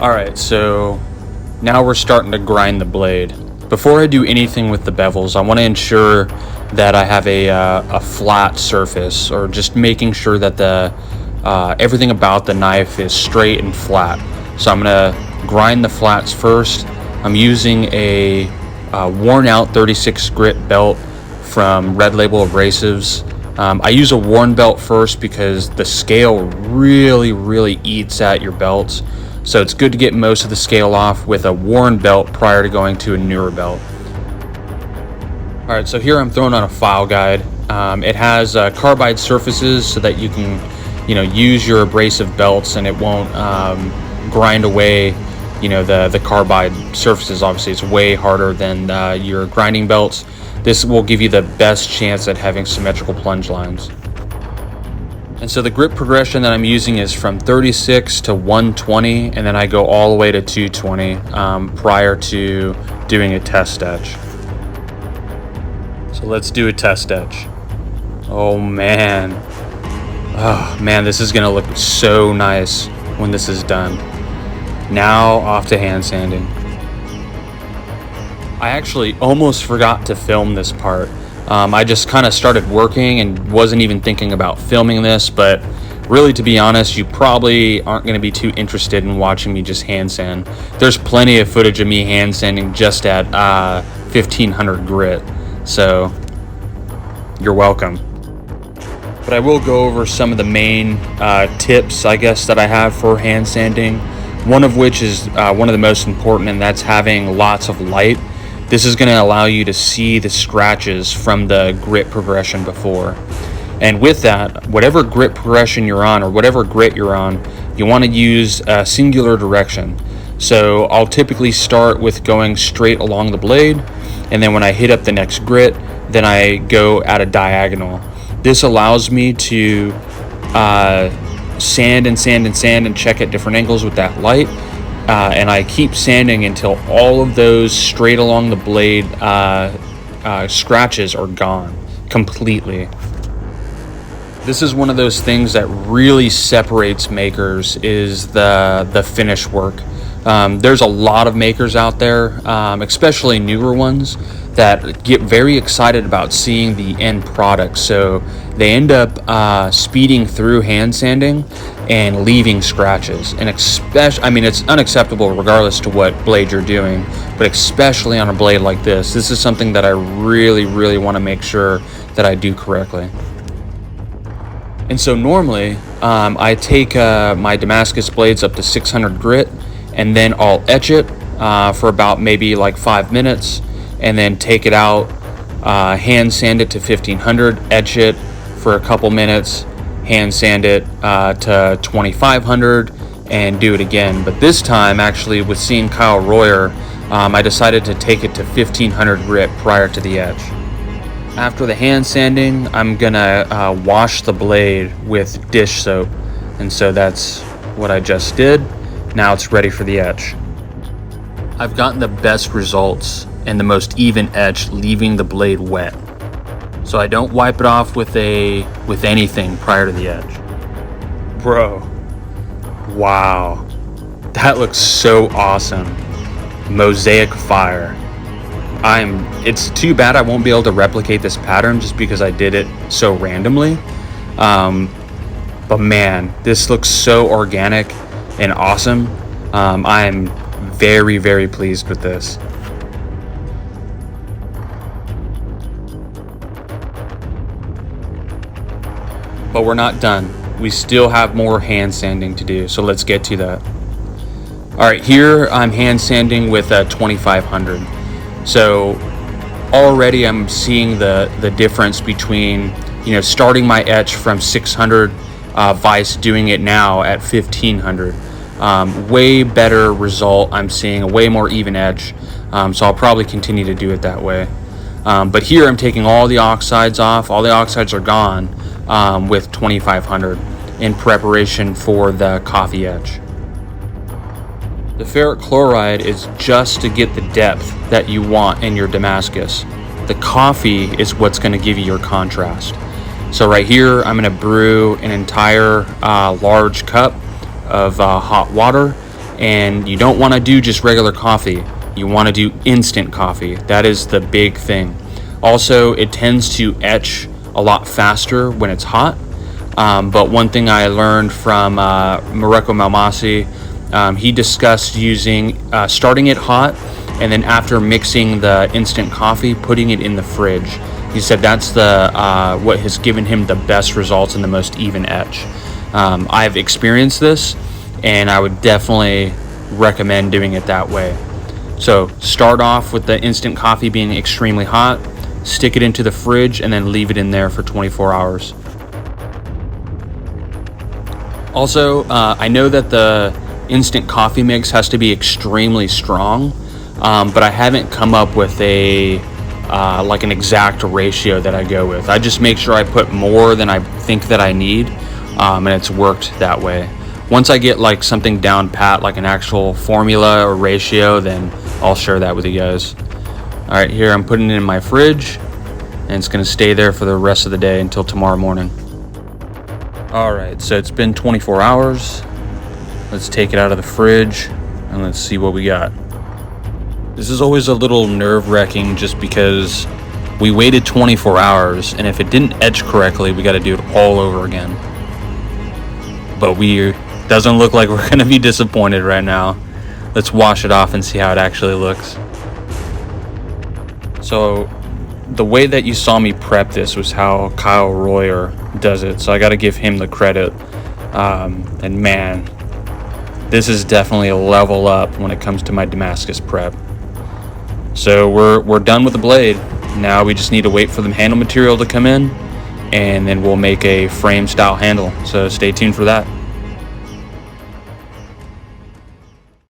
Alright, so now we're starting to grind the blade. Before I do anything with the bevels, I want to ensure that I have a flat surface, or just making sure that the everything about the knife is straight and flat. So I'm going to grind the flats first. I'm using a worn out 36 grit belt from Red Label Abrasives. I use a worn belt first because the scale really eats at your belts. So it's good to get most of the scale off with a worn belt prior to going to a newer belt. Alright, so here I'm throwing on a file guide. It has carbide surfaces so that you can, use your abrasive belts and it won't grind away, the carbide surfaces. Obviously, it's way harder than your grinding belts. This will give you the best chance at having symmetrical plunge lines. And so the grip progression that I'm using is from 36 to 120, and then I go all the way to 220 prior to doing a test etch. So let's do a test etch. Oh man, this is gonna look so nice when this is done. Now off to hand sanding. I actually almost forgot to film this part. I just kind of started working and wasn't even thinking about filming this, but really, to be honest, you probably aren't going to be too interested in watching me just hand sand. There's plenty of footage of me hand sanding just at 1500 grit, so you're welcome. But I will go over some of the main tips, I guess, that I have for hand sanding. One of which is one of the most important, and that's having lots of light. This is going to allow you to see the scratches from the grit progression before. And with that, whatever grit progression you're on, or whatever grit you're on, you want to use a singular direction. So I'll typically start with going straight along the blade, and then when I hit up the next grit, then I go at a diagonal. This allows me to sand and check at different angles with that light. And I keep sanding until all of those straight along the blade scratches are gone completely. This is one of those things that really separates makers, is the finish work. There's a lot of makers out there, especially newer ones, that get very excited about seeing the end product. So they end up speeding through hand sanding and leaving scratches. And especially, it's unacceptable regardless to what blade you're doing, but especially on a blade like this. This is something that I really want to make sure that I do correctly. And so normally, I take my Damascus blades up to 600 grit, and then I'll etch it for about maybe like 5 minutes, and then take it out, hand sand it to 1500, etch it for a couple minutes, hand sand it to 2500, and do it again. But this time, actually, with seeing Kyle Royer, I decided to take it to 1500 grit prior to the etch. After the hand sanding, I'm gonna wash the blade with dish soap, and so that's what I just did. Now it's ready for the etch. I've gotten the best results and the most even etch leaving the blade wet, so I don't wipe it off with anything prior to the etch. Bro, wow, that looks so awesome. Mosaic fire. It's too bad I won't be able to replicate this pattern just because I did it so randomly. But man, this looks so organic and awesome. I'm very pleased with this. But we're not done. We still have more hand sanding to do, so let's get to that. Alright, here I'm hand sanding with a 2500. So already I'm seeing the difference between, starting my etch from 600 vise, doing it now at 1500. Way better result. I'm seeing a way more even etch, so I'll probably continue to do it that way. But here I'm taking all the oxides off. All the oxides are gone with 2500 in preparation for the coffee etch. The ferric chloride is just to get the depth that you want in your Damascus. The coffee is what's going to give you your contrast. So right here, I'm going to brew an entire large cup of hot water, And you don't want to do just regular coffee. You want to do instant coffee. That is the big thing. Also, it tends to etch a lot faster when it's hot. But one thing I learned from Mareko Malmasi, he discussed using starting it hot, and then after mixing the instant coffee, putting it in the fridge. He said that's what has given him the best results and the most even etch. I've experienced this, and I would definitely recommend doing it that way. So start off with the instant coffee being extremely hot, stick it into the fridge, and then leave it in there for 24 hours. Also, I know that the instant coffee mix has to be extremely strong, but I haven't come up with like an exact ratio that I go with. I just make sure I put more than I think that I need, and it's worked that way. Once I get like something down pat, like an actual formula or ratio, then I'll share that with you guys. All right, here I'm putting it in my fridge, and it's gonna stay there for the rest of the day until tomorrow morning. All right, so it's been 24 hours. Let's take it out of the fridge and let's see what we got. This is always a little nerve-wracking just because we waited 24 hours, and if it didn't etch correctly, we got to do it all over again. But doesn't look like we're gonna be disappointed right now. Let's wash it off and see how it actually looks. So the way that you saw me prep this was how Kyle Royer does it, so I got to give him the credit. And man, this is definitely a level up when it comes to my Damascus prep. So we're done with the blade. Now we just need to wait for the handle material to come in, and then we'll make a frame style handle. So stay tuned for that.